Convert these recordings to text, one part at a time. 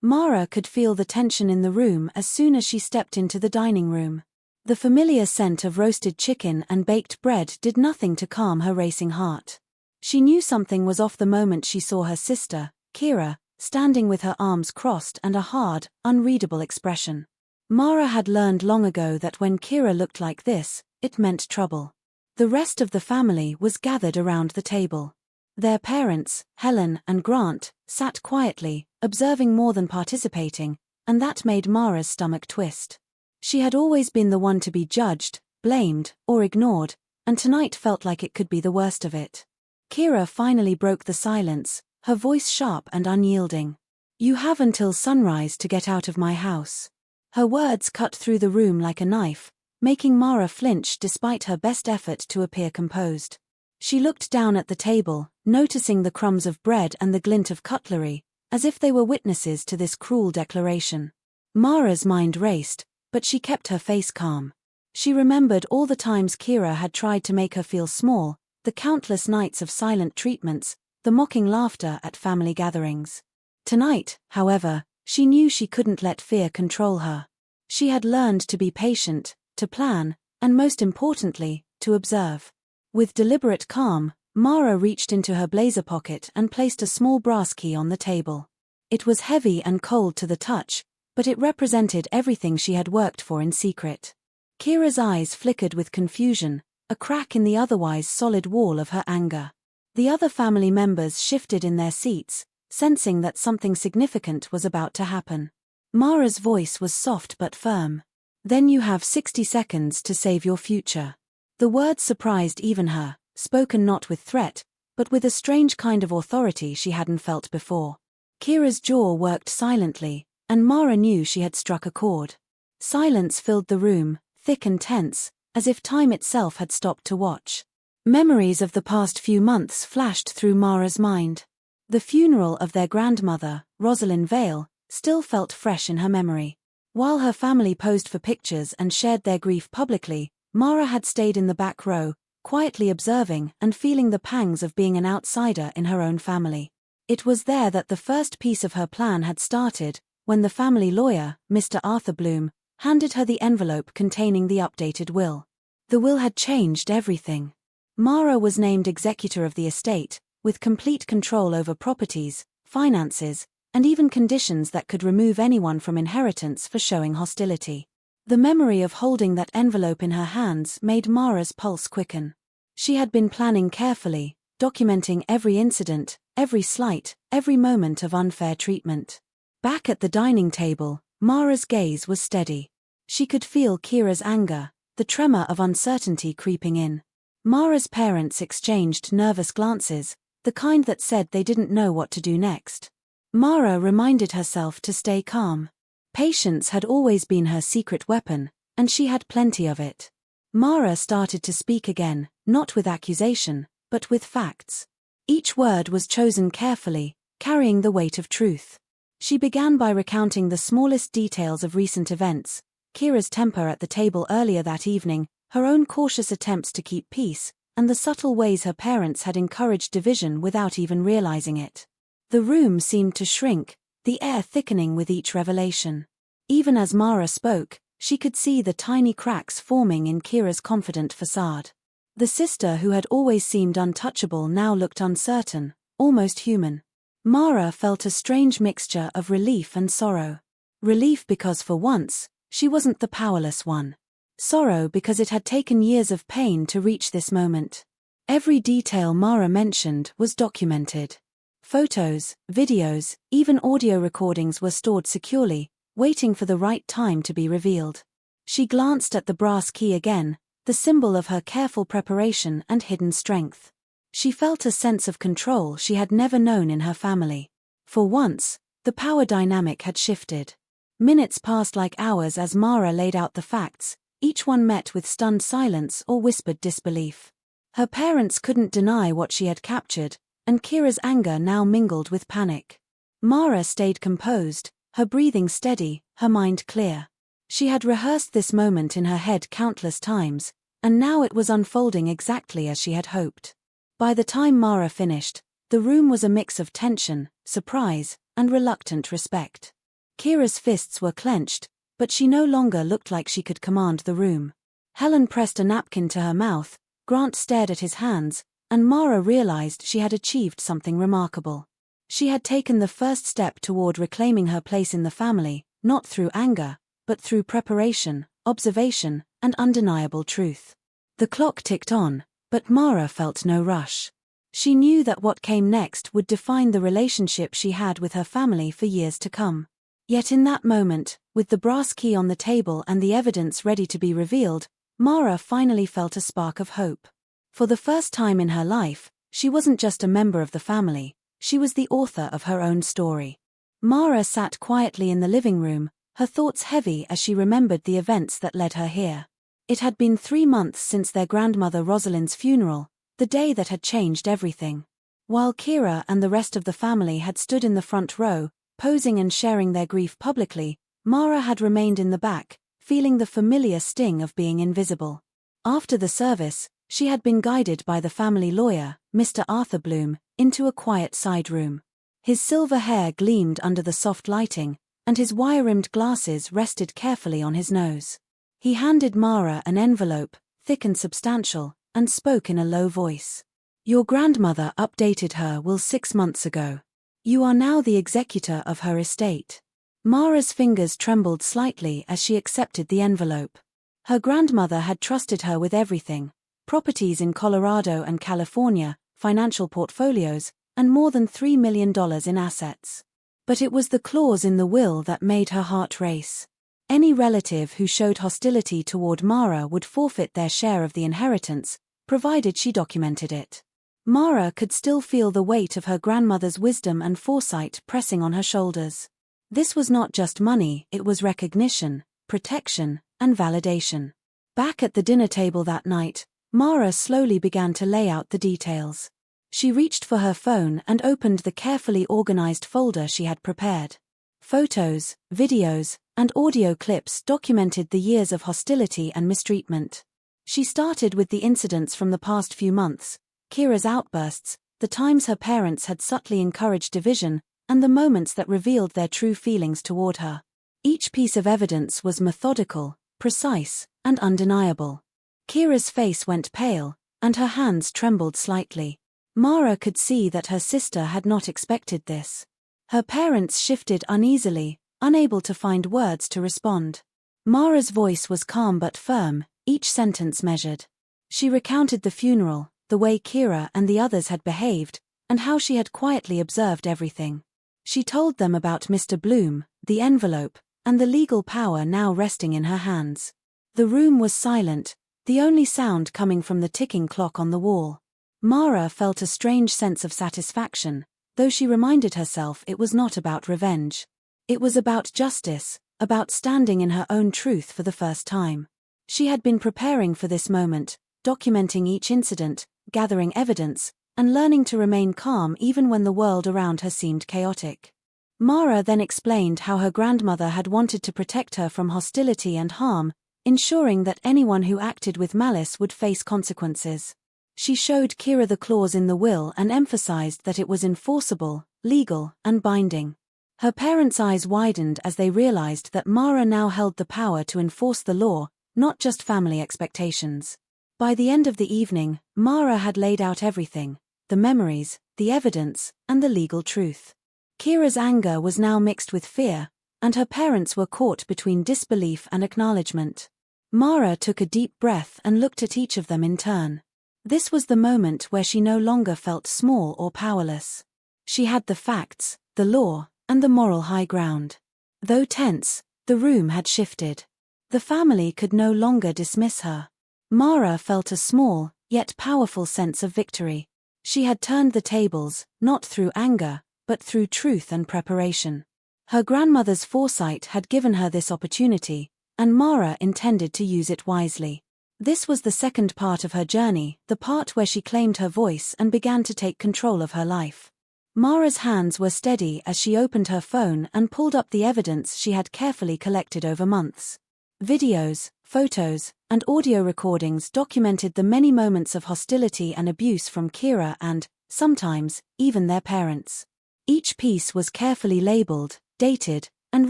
Mara could feel the tension in the room as soon as she stepped into the dining room. The familiar scent of roasted chicken and baked bread did nothing to calm her racing heart. She knew something was off the moment she saw her sister, Kira, standing with her arms crossed and a hard, unreadable expression. Mara had learned long ago that when Kira looked like this, it meant trouble. The rest of the family was gathered around the table. Their parents, Helen and Grant, sat quietly, observing more than participating, and that made Mara's stomach twist. She had always been the one to be judged, blamed, or ignored, and tonight felt like it could be the worst of it. Kira finally broke the silence, her voice sharp and unyielding. "You have until sunrise to get out of my house." Her words cut through the room like a knife, making Mara flinch despite her best effort to appear composed. She looked down at the table, noticing the crumbs of bread and the glint of cutlery, as if they were witnesses to this cruel declaration. Mara's mind raced, but she kept her face calm. She remembered all the times Kira had tried to make her feel small, the countless nights of silent treatments, the mocking laughter at family gatherings. Tonight, however, she knew she couldn't let fear control her. She had learned to be patient, to plan, and most importantly, to observe. With deliberate calm, Mara reached into her blazer pocket and placed a small brass key on the table. It was heavy and cold to the touch, but it represented everything she had worked for in secret. Kira's eyes flickered with confusion, a crack in the otherwise solid wall of her anger. The other family members shifted in their seats, sensing that something significant was about to happen. Mara's voice was soft but firm. "Then you have 60 seconds to save your future." The words surprised even her, spoken not with threat, but with a strange kind of authority she hadn't felt before. Kira's jaw worked silently, and Mara knew she had struck a chord. Silence filled the room, thick and tense, as if time itself had stopped to watch. Memories of the past few months flashed through Mara's mind. The funeral of their grandmother, Rosalind Vale, still felt fresh in her memory. While her family posed for pictures and shared their grief publicly, Mara had stayed in the back row, quietly observing and feeling the pangs of being an outsider in her own family. It was there that the first piece of her plan had started, when the family lawyer, Mr. Arthur Bloom, handed her the envelope containing the updated will. The will had changed everything. Mara was named executor of the estate, with complete control over properties, finances, and even conditions that could remove anyone from inheritance for showing hostility. The memory of holding that envelope in her hands made Mara's pulse quicken. She had been planning carefully, documenting every incident, every slight, every moment of unfair treatment. Back at the dining table, Mara's gaze was steady. She could feel Kira's anger, the tremor of uncertainty creeping in. Mara's parents exchanged nervous glances, the kind that said they didn't know what to do next. Mara reminded herself to stay calm. Patience had always been her secret weapon, and she had plenty of it. Mara started to speak again, not with accusation, but with facts. Each word was chosen carefully, carrying the weight of truth. She began by recounting the smallest details of recent events, Kira's temper at the table earlier that evening, her own cautious attempts to keep peace, and the subtle ways her parents had encouraged division without even realizing it. The room seemed to shrink, the air thickening with each revelation. Even as Mara spoke, she could see the tiny cracks forming in Kira's confident facade. The sister who had always seemed untouchable now looked uncertain, almost human. Mara felt a strange mixture of relief and sorrow. Relief because for once, she wasn't the powerless one. Sorrow because it had taken years of pain to reach this moment. Every detail Mara mentioned was documented. Photos, videos, even audio recordings were stored securely, waiting for the right time to be revealed. She glanced at the brass key again, the symbol of her careful preparation and hidden strength. She felt a sense of control she had never known in her family. For once, the power dynamic had shifted. Minutes passed like hours as Mara laid out the facts, each one met with stunned silence or whispered disbelief. Her parents couldn't deny what she had captured, and Kira's anger now mingled with panic. Mara stayed composed, her breathing steady, her mind clear. She had rehearsed this moment in her head countless times, and now it was unfolding exactly as she had hoped. By the time Mara finished, the room was a mix of tension, surprise, and reluctant respect. Kira's fists were clenched, but she no longer looked like she could command the room. Helen pressed a napkin to her mouth, Grant stared at his hands, and Mara realized she had achieved something remarkable. She had taken the first step toward reclaiming her place in the family, not through anger, but through preparation, observation, and undeniable truth. The clock ticked on, but Mara felt no rush. She knew that what came next would define the relationship she had with her family for years to come. Yet in that moment, with the brass key on the table and the evidence ready to be revealed, Mara finally felt a spark of hope. For the first time in her life, she wasn't just a member of the family, she was the author of her own story. Mara sat quietly in the living room, her thoughts heavy as she remembered the events that led her here. It had been 3 months since their grandmother Rosalind's funeral, the day that had changed everything. While Kira and the rest of the family had stood in the front row, posing and sharing their grief publicly, Mara had remained in the back, feeling the familiar sting of being invisible. After the service, she had been guided by the family lawyer, Mr. Arthur Bloom, into a quiet side room. His silver hair gleamed under the soft lighting, and his wire-rimmed glasses rested carefully on his nose. He handed Mara an envelope, thick and substantial, and spoke in a low voice. "Your grandmother updated her will 6 months ago. You are now the executor of her estate." Mara's fingers trembled slightly as she accepted the envelope. Her grandmother had trusted her with everything: properties in Colorado and California, financial portfolios, and more than $3 million in assets. But it was the clause in the will that made her heart race. Any relative who showed hostility toward Mara would forfeit their share of the inheritance, provided she documented it. Mara could still feel the weight of her grandmother's wisdom and foresight pressing on her shoulders. This was not just money, it was recognition, protection, and validation. Back at the dinner table that night, Mara slowly began to lay out the details. She reached for her phone and opened the carefully organized folder she had prepared. Photos, videos, and audio clips documented the years of hostility and mistreatment. She started with the incidents from the past few months: Kira's outbursts, the times her parents had subtly encouraged division, and the moments that revealed their true feelings toward her. Each piece of evidence was methodical, precise, and undeniable. Kira's face went pale, and her hands trembled slightly. Mara could see that her sister had not expected this. Her parents shifted uneasily, unable to find words to respond. Mara's voice was calm but firm, each sentence measured. She recounted the funeral, the way Kira and the others had behaved, and how she had quietly observed everything. She told them about Mr. Bloom, the envelope, and the legal power now resting in her hands. The room was silent, the only sound coming from the ticking clock on the wall. Mara felt a strange sense of satisfaction, though she reminded herself it was not about revenge. It was about justice, about standing in her own truth for the first time. She had been preparing for this moment, documenting each incident, gathering evidence, and learning to remain calm even when the world around her seemed chaotic. Mara then explained how her grandmother had wanted to protect her from hostility and harm, ensuring that anyone who acted with malice would face consequences. She showed Kira the clause in the will and emphasized that it was enforceable, legal, and binding. Her parents' eyes widened as they realized that Mara now held the power to enforce the law, not just family expectations. By the end of the evening, Mara had laid out everything: the memories, the evidence, and the legal truth. Kira's anger was now mixed with fear, and her parents were caught between disbelief and acknowledgement. Mara took a deep breath and looked at each of them in turn. This was the moment where she no longer felt small or powerless. She had the facts, the law, and the moral high ground. Though tense, the room had shifted. The family could no longer dismiss her. Mara felt a small, yet powerful sense of victory. She had turned the tables, not through anger, but through truth and preparation. Her grandmother's foresight had given her this opportunity, and Mara intended to use it wisely. This was the second part of her journey, the part where she claimed her voice and began to take control of her life. Mara's hands were steady as she opened her phone and pulled up the evidence she had carefully collected over months. Videos, photos, and audio recordings documented the many moments of hostility and abuse from Kira and, sometimes, even their parents. Each piece was carefully labeled, dated, and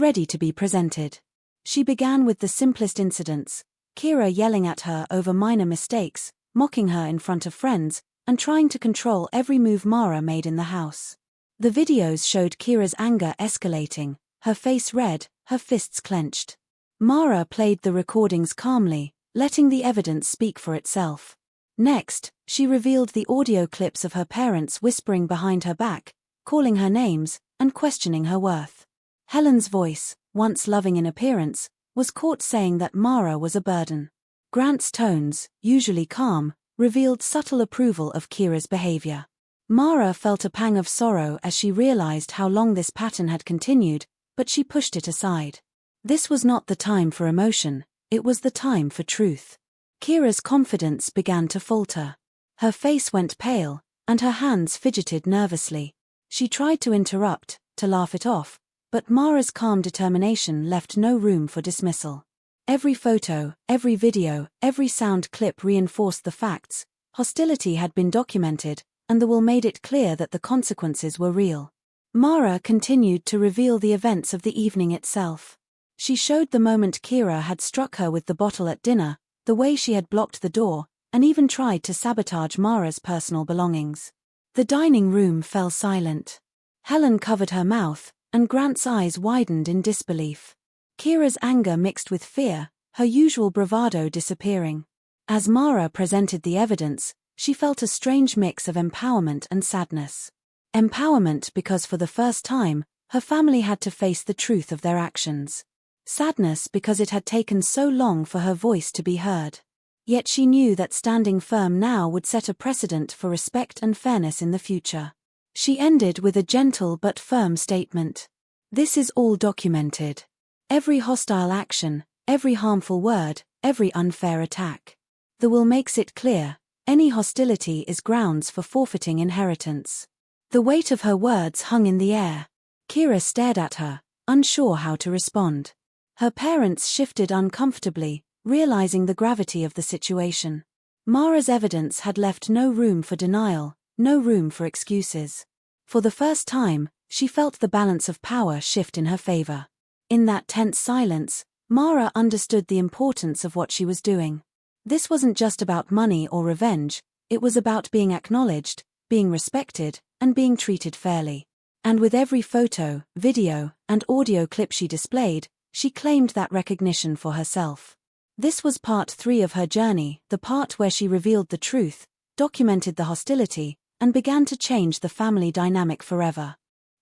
ready to be presented. She began with the simplest incidents, Kira yelling at her over minor mistakes, mocking her in front of friends, and trying to control every move Mara made in the house. The videos showed Kira's anger escalating, her face red, her fists clenched. Mara played the recordings calmly, letting the evidence speak for itself. Next, she revealed the audio clips of her parents whispering behind her back, calling her names, and questioning her worth. Helen's voice, once loving in appearance, was caught saying that Mara was a burden. Grant's tones, usually calm, revealed subtle approval of Kira's behavior. Mara felt a pang of sorrow as she realized how long this pattern had continued, but she pushed it aside. This was not the time for emotion, it was the time for truth. Kira's confidence began to falter. Her face went pale, and her hands fidgeted nervously. She tried to interrupt, to laugh it off, but Mara's calm determination left no room for dismissal. Every photo, every video, every sound clip reinforced the facts. Hostility had been documented, and the will made it clear that the consequences were real. Mara continued to reveal the events of the evening itself. She showed the moment Kira had struck her with the bottle at dinner, the way she had blocked the door, and even tried to sabotage Mara's personal belongings. The dining room fell silent. Helen covered her mouth, and Grant's eyes widened in disbelief. Kira's anger mixed with fear, her usual bravado disappearing. As Mara presented the evidence, she felt a strange mix of empowerment and sadness. Empowerment because for the first time, her family had to face the truth of their actions. Sadness because it had taken so long for her voice to be heard. Yet she knew that standing firm now would set a precedent for respect and fairness in the future. She ended with a gentle but firm statement. This is all documented. Every hostile action, every harmful word, every unfair attack. The will makes it clear, any hostility is grounds for forfeiting inheritance. The weight of her words hung in the air. Kira stared at her, unsure how to respond. Her parents shifted uncomfortably, realizing the gravity of the situation. Mara's evidence had left no room for denial, no room for excuses. For the first time, she felt the balance of power shift in her favor. In that tense silence, Mara understood the importance of what she was doing. This wasn't just about money or revenge, it was about being acknowledged, being respected, and being treated fairly. And with every photo, video, and audio clip she displayed, she claimed that recognition for herself. This was part 3 of her journey, the part where she revealed the truth, documented the hostility, and began to change the family dynamic forever.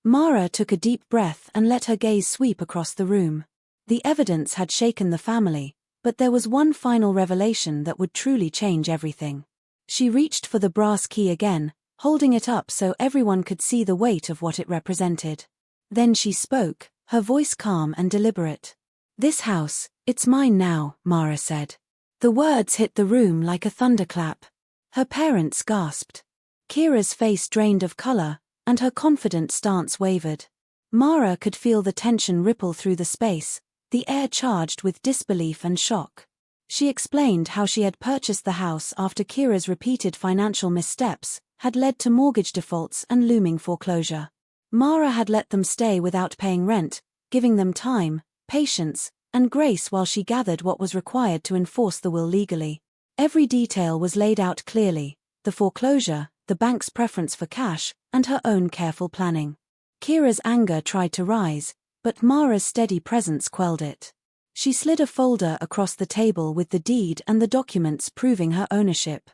Mara took a deep breath and let her gaze sweep across the room. The evidence had shaken the family, but there was one final revelation that would truly change everything. She reached for the brass key again, holding it up so everyone could see the weight of what it represented. Then she spoke, her voice calm and deliberate. This house, it's mine now, Mara said. The words hit the room like a thunderclap. Her parents gasped. Kira's face drained of color, and her confident stance wavered. Mara could feel the tension ripple through the space, the air charged with disbelief and shock. She explained how she had purchased the house after Kira's repeated financial missteps had led to mortgage defaults and looming foreclosure. Mara had let them stay without paying rent, giving them time, patience, and grace while she gathered what was required to enforce the will legally. Every detail was laid out clearly, the foreclosure, the bank's preference for cash, and her own careful planning. Kira's anger tried to rise, but Mara's steady presence quelled it. She slid a folder across the table with the deed and the documents proving her ownership.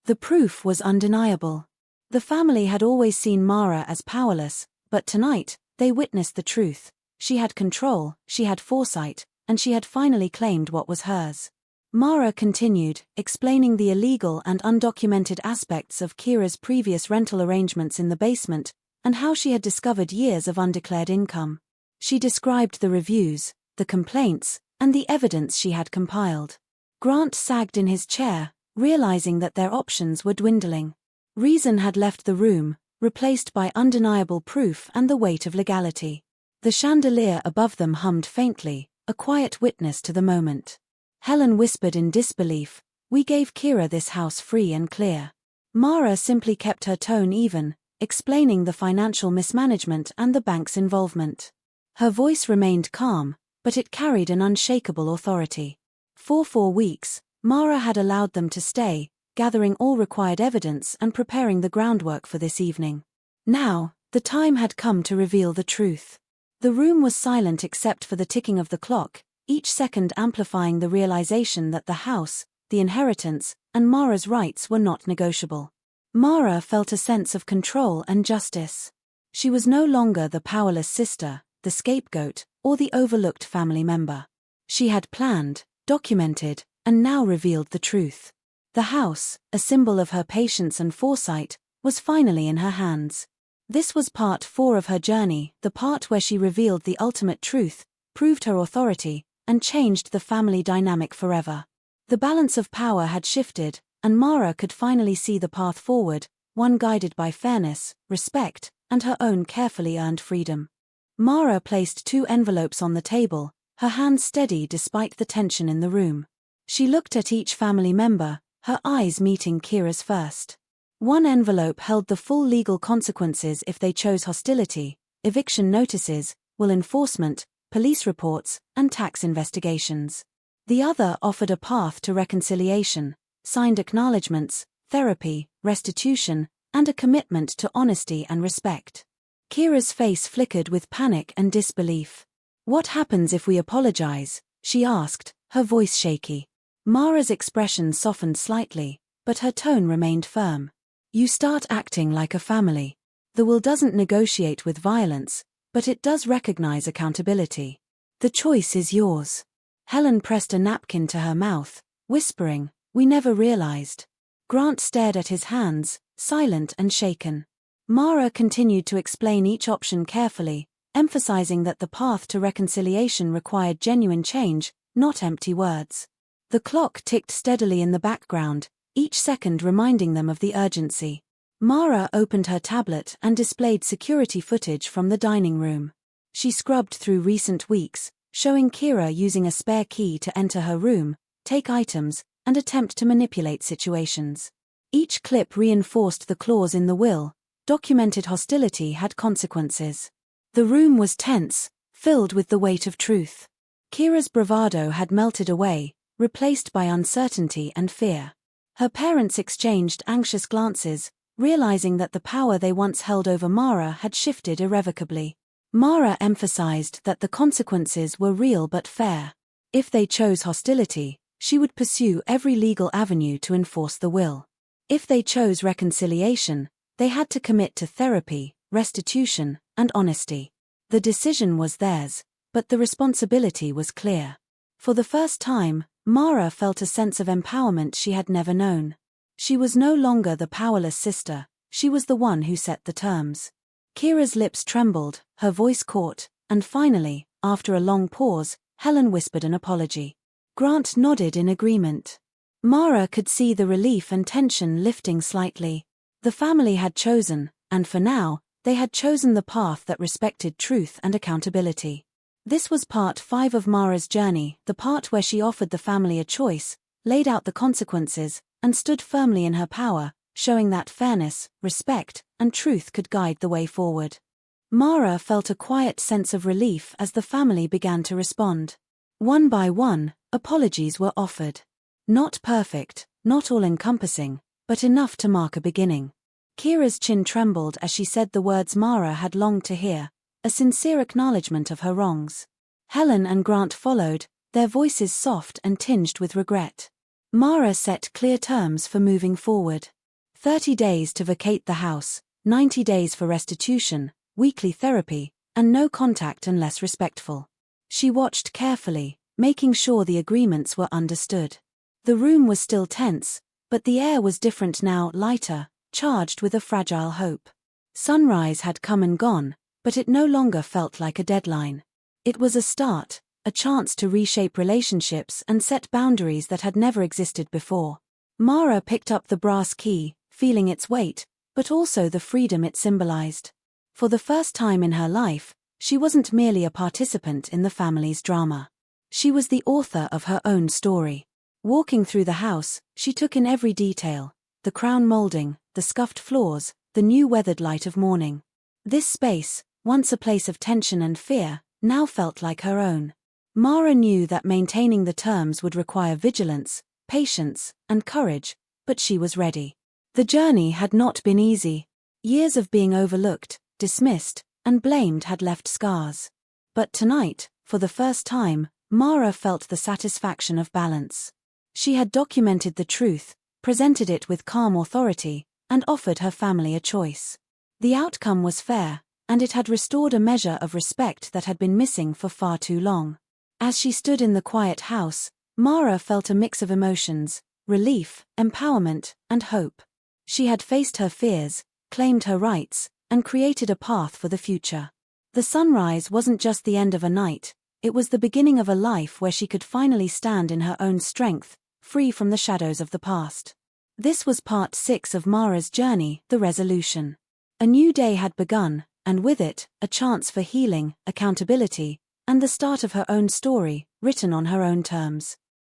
The proof was undeniable. The family had always seen Mara as powerless, but tonight, they witnessed the truth. She had control, she had foresight, and she had finally claimed what was hers. Mara continued, explaining the illegal and undocumented aspects of Kira's previous rental arrangements in the basement, and how she had discovered years of undeclared income. She described the reviews, the complaints, and the evidence she had compiled. Grant sagged in his chair, realizing that their options were dwindling. Reason had left the room, replaced by undeniable proof and the weight of legality. The chandelier above them hummed faintly, a quiet witness to the moment. Helen whispered in disbelief, "We gave Kira this house free and clear." Mara simply kept her tone even, explaining the financial mismanagement and the bank's involvement. Her voice remained calm, but it carried an unshakable authority. For 4 weeks, Mara had allowed them to stay, gathering all required evidence and preparing the groundwork for this evening. Now, the time had come to reveal the truth. The room was silent except for the ticking of the clock, each second amplifying the realization that the house, the inheritance, and Mara's rights were not negotiable. Mara felt a sense of control and justice. She was no longer the powerless sister, the scapegoat, or the overlooked family member. She had planned, documented, and now revealed the truth. The house, a symbol of her patience and foresight, was finally in her hands. This was part 4 of her journey, the part where she revealed the ultimate truth, proved her authority, and changed the family dynamic forever. The balance of power had shifted, and Mara could finally see the path forward, one guided by fairness, respect, and her own carefully earned freedom. Mara placed 2 envelopes on the table, her hands steady despite the tension in the room. She looked at each family member, her eyes meeting Kira's first. One envelope held the full legal consequences if they chose hostility, eviction notices, will enforcement, police reports, and tax investigations. The other offered a path to reconciliation, signed acknowledgements, therapy, restitution, and a commitment to honesty and respect. Kira's face flickered with panic and disbelief. "What happens if we apologize?" she asked, her voice shaky. Mara's expression softened slightly, but her tone remained firm. "You start acting like a family. The will doesn't negotiate with violence, but it does recognize accountability. The choice is yours." Helen pressed a napkin to her mouth, whispering, "We never realized." Grant stared at his hands, silent and shaken. Mara continued to explain each option carefully, emphasizing that the path to reconciliation required genuine change, not empty words. The clock ticked steadily in the background, each second reminding them of the urgency. Mara opened her tablet and displayed security footage from the dining room. She scrubbed through recent weeks, showing Kira using a spare key to enter her room, take items, and attempt to manipulate situations. Each clip reinforced the clause in the will, documented hostility had consequences. The room was tense, filled with the weight of truth. Kira's bravado had melted away, replaced by uncertainty and fear. Her parents exchanged anxious glances, realizing that the power they once held over Mara had shifted irrevocably. Mara emphasized that the consequences were real but fair. If they chose hostility, she would pursue every legal avenue to enforce the will. If they chose reconciliation, they had to commit to therapy, restitution, and honesty. The decision was theirs, but the responsibility was clear. For the first time, Mara felt a sense of empowerment she had never known. She was no longer the powerless sister, she was the one who set the terms. Kira's lips trembled, her voice caught, and finally, after a long pause, Helen whispered an apology. Grant nodded in agreement. Mara could see the relief and tension lifting slightly. The family had chosen, and for now, they had chosen the path that respected truth and accountability. This was part 5 of Mara's journey, the part where she offered the family a choice, laid out the consequences, and stood firmly in her power, showing that fairness, respect, and truth could guide the way forward. Mara felt a quiet sense of relief as the family began to respond. One by one, apologies were offered. Not perfect, not all-encompassing, but enough to mark a beginning. Kira's chin trembled as she said the words Mara had longed to hear, a sincere acknowledgement of her wrongs. Helen and Grant followed, their voices soft and tinged with regret. Mara set clear terms for moving forward. 30 days to vacate the house, 90 days for restitution, weekly therapy, and no contact unless respectful. She watched carefully, making sure the agreements were understood. The room was still tense, but the air was different now, lighter, charged with a fragile hope. Sunrise had come and gone, but it no longer felt like a deadline. It was a start, a chance to reshape relationships and set boundaries that had never existed before. Mara picked up the brass key, feeling its weight, but also the freedom it symbolized. For the first time in her life, she wasn't merely a participant in the family's drama. She was the author of her own story. Walking through the house, she took in every detail, the crown molding, the scuffed floors, the new weathered light of morning. This space, once a place of tension and fear, now felt like her own. Mara knew that maintaining the terms would require vigilance, patience, and courage, but she was ready. The journey had not been easy. Years of being overlooked, dismissed, and blamed had left scars. But tonight, for the first time, Mara felt the satisfaction of balance. She had documented the truth, presented it with calm authority, and offered her family a choice. The outcome was fair, and it had restored a measure of respect that had been missing for far too long. As she stood in the quiet house, Mara felt a mix of emotions: relief, empowerment, and hope. She had faced her fears, claimed her rights, and created a path for the future. The sunrise wasn't just the end of a night, it was the beginning of a life where she could finally stand in her own strength, free from the shadows of the past. This was part 6 of Mara's journey, the resolution. A new day had begun, and with it, a chance for healing, accountability, and the start of her own story, written on her own terms.